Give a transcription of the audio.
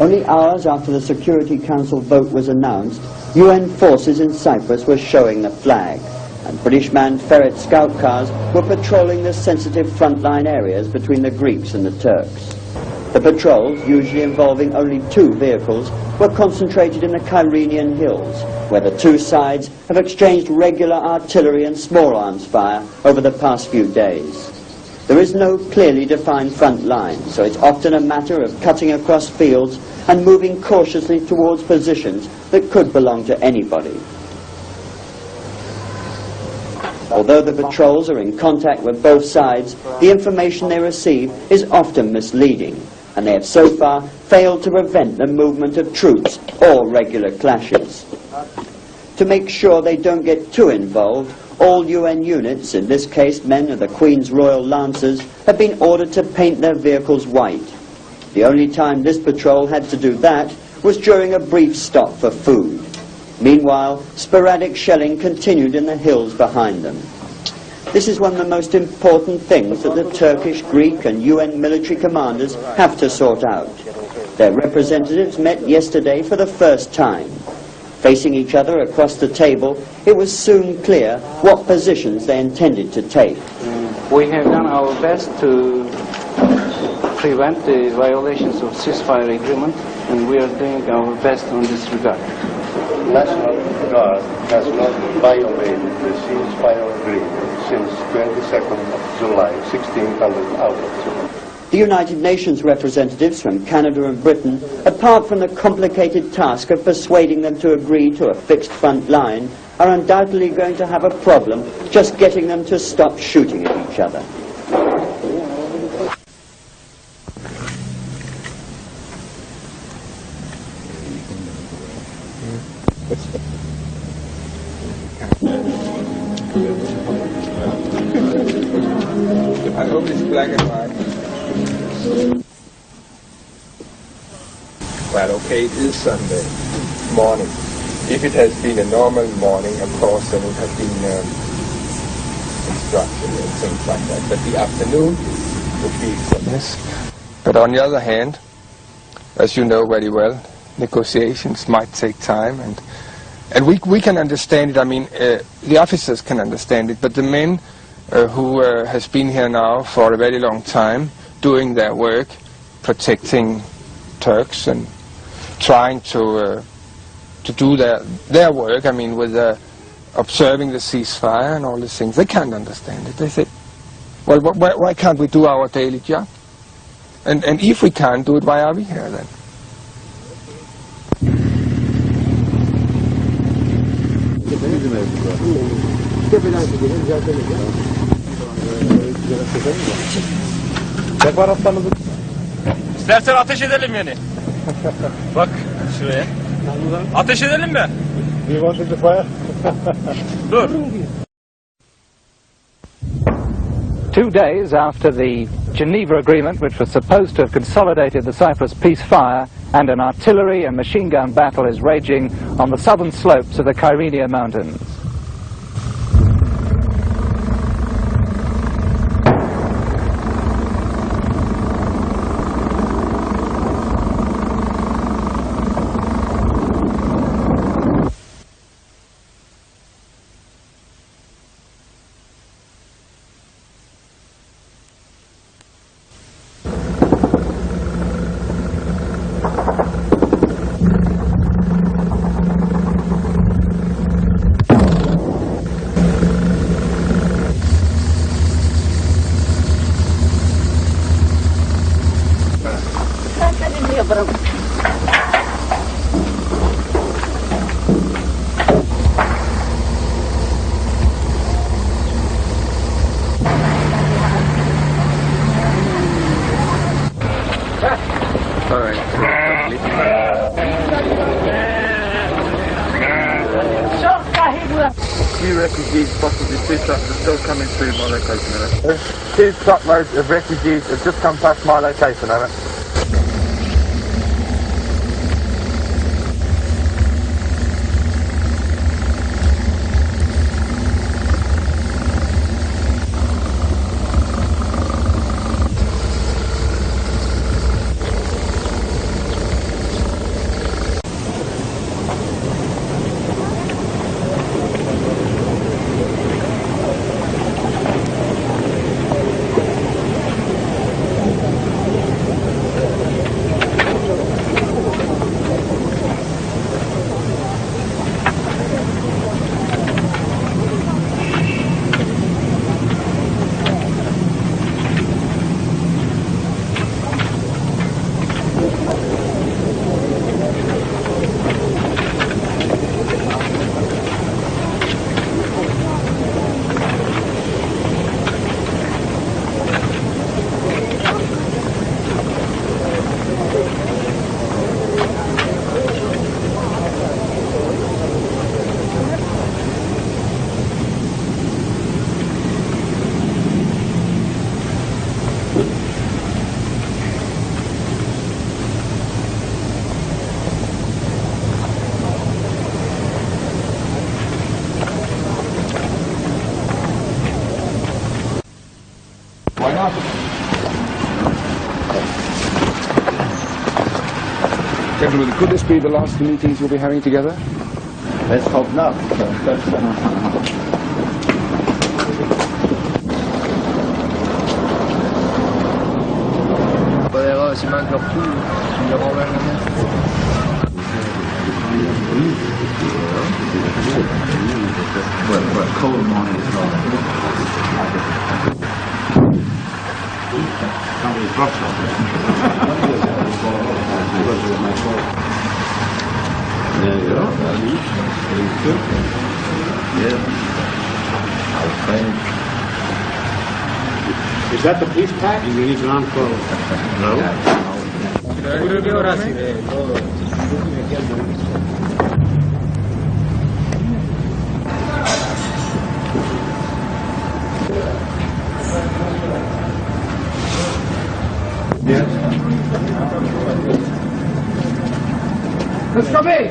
Only hours after the Security Council vote was announced, UN forces in Cyprus were showing the flag, and British-manned Ferret scout cars were patrolling the sensitive frontline areas between the Greeks and the Turks. The patrols, usually involving only 2 vehicles, were concentrated in the Kyrenian hills, where the 2 sides have exchanged regular artillery and small arms fire over the past few days. There is no clearly defined front line, so it's often a matter of cutting across fields and moving cautiously towards positions that could belong to anybody. Although the patrols are in contact with both sides, the information they receive is often misleading, and they have so far failed to prevent the movement of troops or regular clashes. To make sure they don't get too involved, all UN units, in this case men of the Queen's Royal Lancers, have been ordered to paint their vehicles white. The only time this patrol had to do that was during a brief stop for food. Meanwhile, sporadic shelling continued in the hills behind them. This is one of the most important things that the Turkish, Greek and UN military commanders have to sort out. Their representatives met yesterday for the first time. Facing each other across the table, it was soon clear what positions they intended to take. We have done our best to prevent the violations of ceasefire agreement, and we are doing our best on this regard. National Guard has not violated the ceasefire agreement since 22nd of July, 1600 hours. The United Nations representatives from Canada and Britain, apart from the complicated task of persuading them to agree to a fixed front line, are undoubtedly going to have a problem just getting them to stop shooting at each other. I hope it's black and white. Well, okay, it is Sunday morning. If it has been a normal morning, of course, there would have been instruction and things like that. But the afternoon would be this. But on the other hand, as you know very well, negotiations might take time, and we can understand it. I mean, the officers can understand it, but the men who has been here now for a very long time, doing their work, protecting Turks and trying to do their work, I mean, with observing the ceasefire and all these things, they can't understand it. They say, well, why can't we do our daily job? And if we can't do it, why are we here then? İstersen ateş edelim yani. Bak şuraya. Ateş edelim mi? Do you want to fire? Dur. 2 days after the Geneva Agreement, which was supposed to have consolidated the Cyprus peace fire, and an artillery and machine gun battle is raging on the southern slopes of the Kyrenia Mountains. Few refugees, possibly 2 trucks, are still coming through my location. 2 truckloads of refugees have just come past my location, haven't they? Gentlemen, could this be the last meetings you'll be having together? Let's hope not. Si manca più, andiamo veramente. Well, coal mining is not. Somebody's brush off it. There you go. Yeah. Is that the peace pact? You need to unfold. No? Let's come in!